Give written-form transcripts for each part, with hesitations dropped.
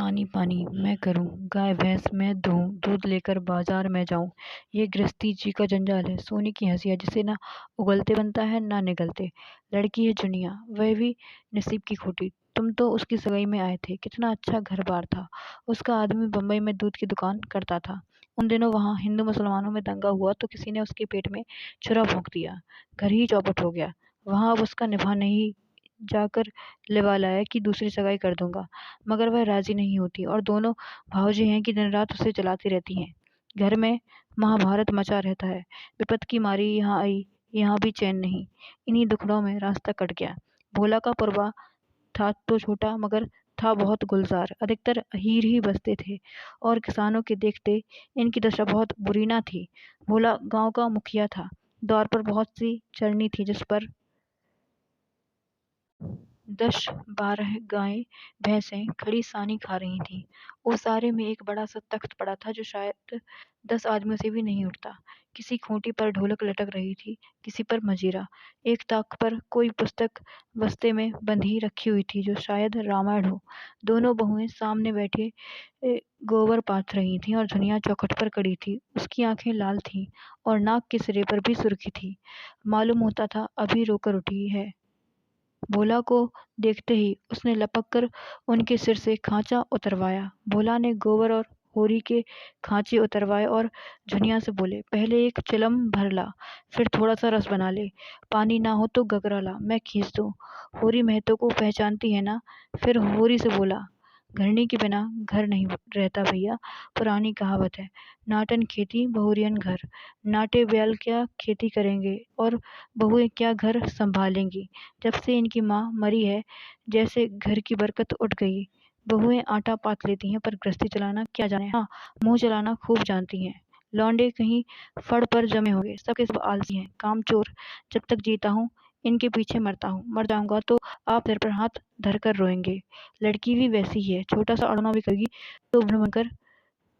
सानी पानी मैं करूँ, गाय भैंस मैं दूँ, दूध लेकर बाजार में जाऊँ। ये गृहस्थी जी का जंजाल है, सोने की हंसिया जिसे ना उगलते बनता है ना निगलते। लड़की है जुनिया, वह भी नसीब की खोटी। तुम तो उसकी सगाई में आए थे, कितना अच्छा घर बार था। उसका आदमी बम्बई में दूध की दुकान करता था। उन दिनों वहाँ हिंदू मुसलमानों में दंगा हुआ तो किसी ने उसके पेट में छुरा भोंक दिया, घर ही चौपट हो गया। वहाँ अब उसका निभाह नहीं जाकर लिवा लाया कि दूसरी सगाई कर दूंगा, मगर वह राजी नहीं होती और दोनों भावजे हैं कि दिन रात उसे चलाती रहती हैं। घर में महाभारत मचा रहता है। विपत की मारी यहाँ आई, यहाँ भी चैन नहीं। इन्हीं दुखड़ों में रास्ता कट गया। भोला का पुरबा था तो छोटा, मगर था बहुत गुलजार। अधिकतर हीर ही बसते थे और किसानों के देखते इनकी दशा बहुत बुरी ना थी। भोला गांव का मुखिया था। द्वार पर बहुत सी चरनी थी जिस पर 10-12 गायें भैंसें खड़ी सानी खा रही थीं। ओसारे में एक बड़ा सा तख्त पड़ा था जो शायद 10 आदमियों से भी नहीं उठता। किसी खूंटी पर ढोलक लटक रही थी, किसी पर मजीरा। एक ताक पर कोई पुस्तक बस्ते में बंधी रखी हुई थी जो शायद रामायण हो। दोनों बहुएं सामने बैठे गोबर पाथ रही थीं और धनिया चौखट पर खड़ी थी। उसकी आंखें लाल थीं और नाक के सिरे पर भी सुर्खी थी। मालूम होता था अभी रोकर उठी है। भोला को देखते ही उसने लपक कर उनके सिर से खांचा उतरवाया। भोला ने गोबर और होरी के खांचे उतरवाए और झुनिया से बोले, पहले एक चिलम भर ला, फिर थोड़ा सा रस बना ले। पानी ना हो तो गगरा ला, मैं खींच दूँ। होरी महतो को पहचानती है ना? फिर होरी से बोला, घरनी के बिना घर नहीं रहता भैया, पुरानी कहावत है। नाटन खेती बहुरियन घर। नाटे बैल क्या खेती करेंगे और बहुएं क्या घर संभालेंगी। जब से इनकी माँ मरी है जैसे घर की बरकत उठ गई। बहुएं आटा पाथ लेती हैं पर गृहस्थी चलाना क्या जाने। हाँ, मुंह चलाना खूब जानती हैं। लौंडे कहीं फड़ पर जमे होंगे, सबके सब आलसी हैं, कामचोर। जब तक जीता हूँ इनके पीछे मरता हूँ, मर जाऊंगा तो आप सिर पर हाथ धर कर रोएंगे। लड़की भी वैसी ही है, छोटा सा अड़ना भी करेगी तो भ्रमकर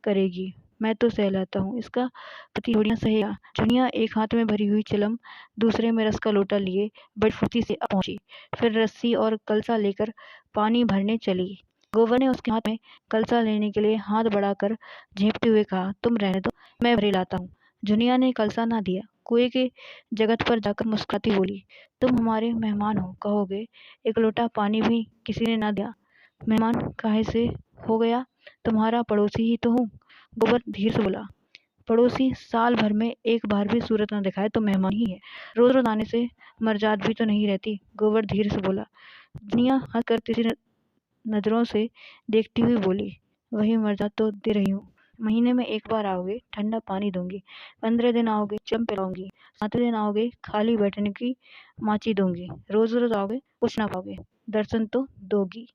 करेगी। मैं तो सहलाता हूँ, इसका पति थोड़ी ना सहेगा। जुनिया एक हाथ में भरी हुई चिलम, दूसरे में रस का लोटा लिए बड़ी फुर्ती से पहुंची। फिर रस्सी और कलसा लेकर पानी भरने चली। गोवर ने उसके हाथ में कलसा लेने के लिए हाथ बढ़ाकर झेपते हुए कहा, तुम रहने दो, मैं भरे लाता हूँ। जुनिया ने कलसा ना दिया। कुएं के जगत पर जाकर मुस्कुराती बोली, तुम हमारे मेहमान हो, कहोगे एक लोटा पानी भी किसी ने ना दिया। मेहमान काहे से हो गया, तुम्हारा पड़ोसी ही तो हूँ। गोबर धीरे से बोला, पड़ोसी साल भर में एक बार भी सूरत न दिखाए तो मेहमान ही है। रोज रोज आने से मर्जाद भी तो नहीं रहती। गोबर धीरे से बोला। दुनिया हंस कर तीसरी नजरों से देखती हुई बोली, वही मर्जाद तो दे रही हूँ। महीने में एक बार आओगे, ठंडा पानी दूंगी। 15 दिन आओगे, चम पिलाऊंगी। 7वें दिन आओगे, खाली बैठने की माची दूंगी। रोज रोज आओगे, कुछ ना पाओगे, दर्शन तो दोगी।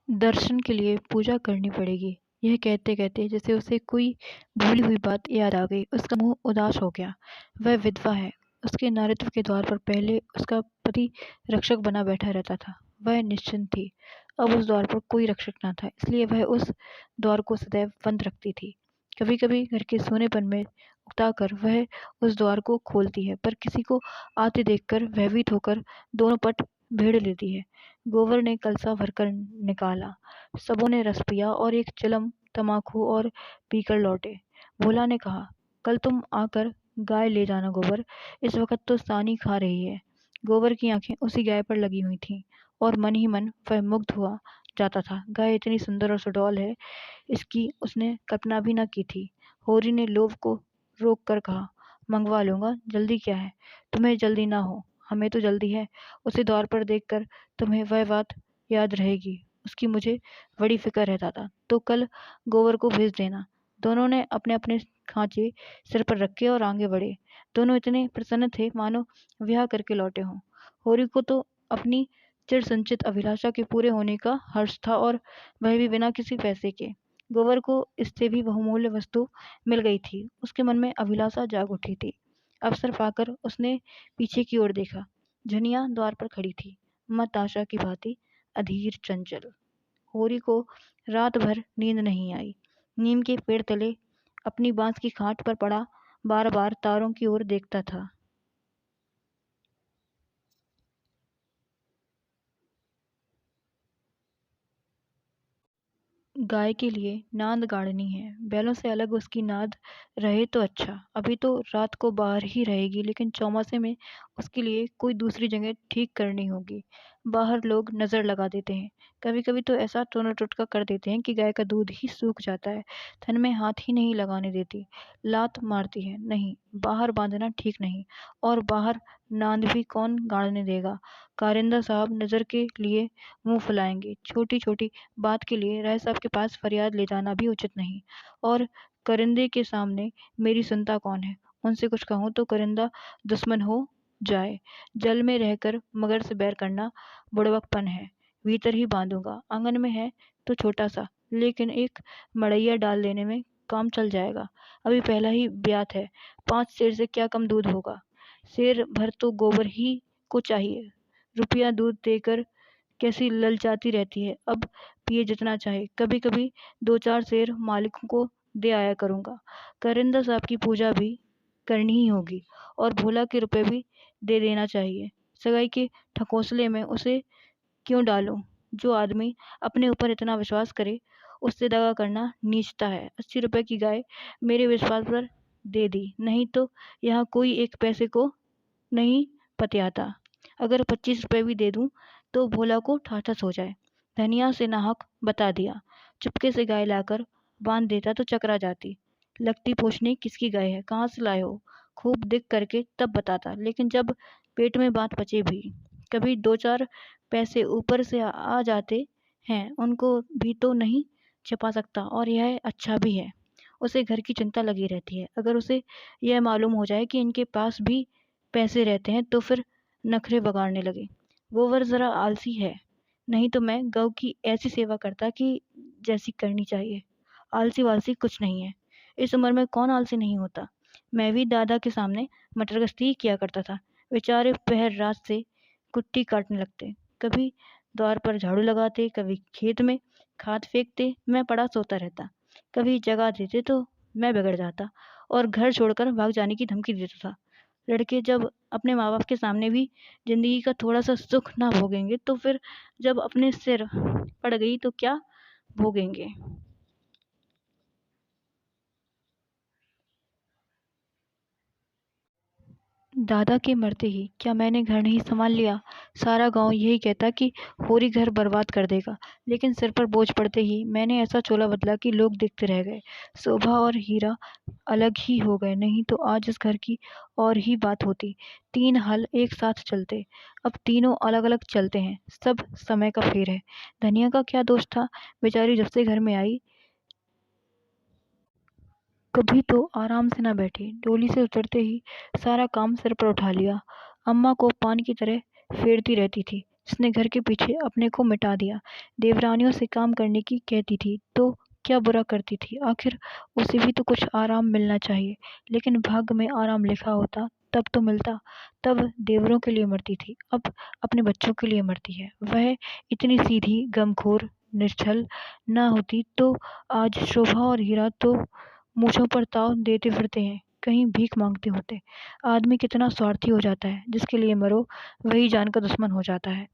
दर्शन के लिए पूजा करनी पड़ेगी। यह कहते कहते जैसे उसे कोई भूली हुई बात याद आ गई। उसका मुंह उदास हो गया। वह विधवा है। उसके नारित्व के द्वार पर पहले उसका पति रक्षक बना बैठा रहता था। वह निश्चिंत थी। अब उस द्वार पर कोई रक्षक न था, इसलिए वह उस द्वार को सदैव बंद रखती थी। कभी कभी घर के सोनेपन में उकता कर वह उस द्वार को खोलती है, पर किसी को आते देखकर भयभीत होकर दोनों पट भेड़ लेती है। गोबर ने कलसा भरकर निकाला। सबों ने रस पिया और एक चिलम तमाकू और पीकर लौटे। भोला ने कहा, कल तुम आकर गाय ले जाना गोबर, इस वक्त तो सानी खा रही है। गोबर की आंखें उसी गाय पर लगी हुई थीं और मन ही मन वह मुग्ध हुआ जाता था। गाय इतनी सुंदर और सुडौल है, इसकी उसने कल्पना भी न की थी। होरी ने लोभ को रोक कर कहा, मंगवा लूंगा, जल्दी क्या है। तुम्हें जल्दी ना हो, हमें तो जल्दी है। उसे द्वार पर देखकर तुम्हें वह बात याद रहेगी, उसकी मुझे बड़ी फिक्र है दादा। तो कल गोबर को भेज देना। दोनों ने अपने अपने खांचे सिर पर रखे और आगे बढ़े। दोनों इतने प्रसन्न थे मानो ब्याह करके लौटे हों। होरी को तो अपनी चिर संचित अभिलाषा के पूरे होने का हर्ष था, और वह भी बिना किसी पैसे के। गोबर को इससे भी बहुमूल्य वस्तु मिल गई थी। उसके मन में अभिलाषा जाग उठी थी। अवसर पाकर उसने पीछे की ओर देखा। झुनिया द्वार पर खड़ी थी, मत आशा की भांति अधीर चंचल। होरी को रात भर नींद नहीं आई। नीम के पेड़ तले अपनी बांस की खाट पर पड़ा बार-बार तारों की ओर देखता था। गाय के लिए नांद गाड़नी है, बैलों से अलग उसकी नाद रहे तो अच्छा। अभी तो रात को बाहर ही रहेगी, लेकिन चौमासे में उसके लिए कोई दूसरी जगह ठीक करनी होगी। बाहर लोग नज़र लगा देते हैं, कभी-कभी तो ऐसा टोना-टोटका कर देते हैं कि गाय का दूध ही सूख जाता है। थन में हाथ ही नहीं लगाने देती, लात मारती है, नहीं, बाहर बांधना ठीक नहीं, और बाहर नांद भी कौन गाड़ने देगा। कारिंदा साहब नज़र के लिए मुँह फुलाएंगे। छोटी-छोटी बात के लिए राय साहब के पास फरियाद ले जाना भी उचित नहीं। और करिंदे के सामने मेरी सुनता कौन है? उनसे कुछ कहूँ तो करिंदा दुश्मन हो जाए। जल में रहकर मगर से बैर करना बुड़बकपन है। भीतर ही बांधूंगा। आंगन में है तो छोटा सा, लेकिन एक मड़ैया डाल देने में काम चल जाएगा। अभी पहला ही ब्यात है, 5 सेर से क्या कम दूध होगा। सेर भर तो गोबर ही को चाहिए। रुपया दूध देकर कैसी ललचाती रहती है, अब पिए जितना चाहे। कभी कभी 2-4 शेर मालिकों को दे आया करूँगा। करिंदा साहब की पूजा भी करनी ही होगी, और भोला के रुपए भी दे देना चाहिए। सगाई के ठकोसले में उसे क्यों डालूं? जो आदमी अपने ऊपर इतना विश्वास करे, उससे दगा करना नीचता है। 80 रुपए की गाय मेरे विश्वास पर दे दी, नहीं तो यहाँ कोई एक पैसे को नहीं पतियाता। अगर 25 रुपए भी दे दूं तो भोला को ठाठस हो जाए। धनिया से नाहक बता दिया। चुपके से गाय लाकर बांध देता तो चकरा जाती। लगती पूछने किसकी गाय है, कहाँ से लाए हो, खूब दिख करके तब बताता। लेकिन जब पेट में बात पचे भी, कभी 2-4 पैसे ऊपर से आ जाते हैं, उनको भी तो नहीं छिपा सकता, और यह अच्छा भी है। उसे घर की चिंता लगी रहती है। अगर उसे यह मालूम हो जाए कि इनके पास भी पैसे रहते हैं तो फिर नखरे बगाड़ने लगे। वो वर ज़रा आलसी है, नहीं तो मैं गऊ की ऐसी सेवा करता कि जैसी करनी चाहिए। आलसी वालसी कुछ नहीं है, इस उम्र में कौन आलसी नहीं होता। मैं भी दादा के सामने मटरगश्ती किया करता था। बेचारे पहर रात से कुट्टी काटने लगते, कभी द्वार पर झाड़ू लगाते, कभी खेत में खाद फेंकते, मैं पड़ा सोता रहता। कभी जगा देते तो मैं बिगड़ जाता और घर छोड़कर भाग जाने की धमकी देता था। लड़के जब अपने माँ बाप के सामने भी जिंदगी का थोड़ा सा सुख ना भोगेंगे, तो फिर जब अपने सिर पड़ गई तो क्या भोगेंगे। दादा के मरते ही क्या मैंने घर नहीं संभाल लिया। सारा गांव यही कहता कि होरी घर बर्बाद कर देगा, लेकिन सिर पर बोझ पड़ते ही मैंने ऐसा चोला बदला कि लोग देखते रह गए। शोभा और हीरा अलग ही हो गए, नहीं तो आज इस घर की और ही बात होती। 3 हल एक साथ चलते, अब तीनों अलग अलग चलते हैं। सब समय का फेर है। धनिया का क्या दोष था, बेचारी जब से घर में आई कभी तो आराम से न बैठी, डोली से उतरते ही सारा काम सिर पर उठा लिया। अम्मा को पान की तरह फेरती रहती थी, जिसने घर के पीछे अपने को मिटा दिया। देवरानियों से काम करने की कहती थी तो क्या बुरा करती थी, आखिर उसे भी तो कुछ आराम मिलना चाहिए। लेकिन भाग्य में आराम लिखा होता तब तो मिलता। तब देवरों के लिए मरती थी, अब अपने बच्चों के लिए मरती है। वह इतनी सीधी गमखोर निश्छल ना होती तो आज शोभा और हीरा तो मूछों पर ताव देते फिरते हैं, कहीं भीख मांगते होते। आदमी कितना स्वार्थी हो जाता है, जिसके लिए मरो वही जान का दुश्मन हो जाता है।